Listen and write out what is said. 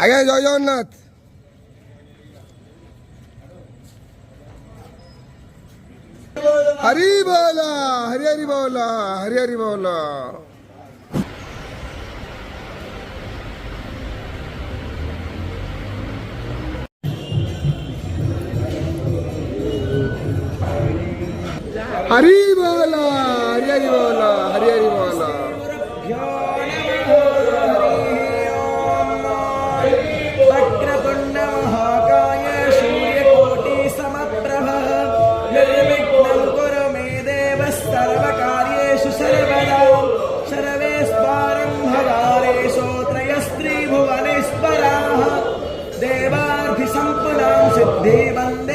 ଆଜ୍ଞା ଜୟ ଜଗନ୍ନାଥ। हरी बोला, हरी हरी बोला, हरी हरी बोला। हरी बोला, हरी हरी बोला, हरी हरी बोला। वक्रतुंड महाकाय सूर्यकोटि समप्रभ निर्विघ्नं कुरु मे देव सर्वकार्येषु सर्वदा सर्वेस्वारम्भकारेषु त्रयस्त्रिभुवनेश्वराः देवार्थिसम्पदां सिद्धिवन्द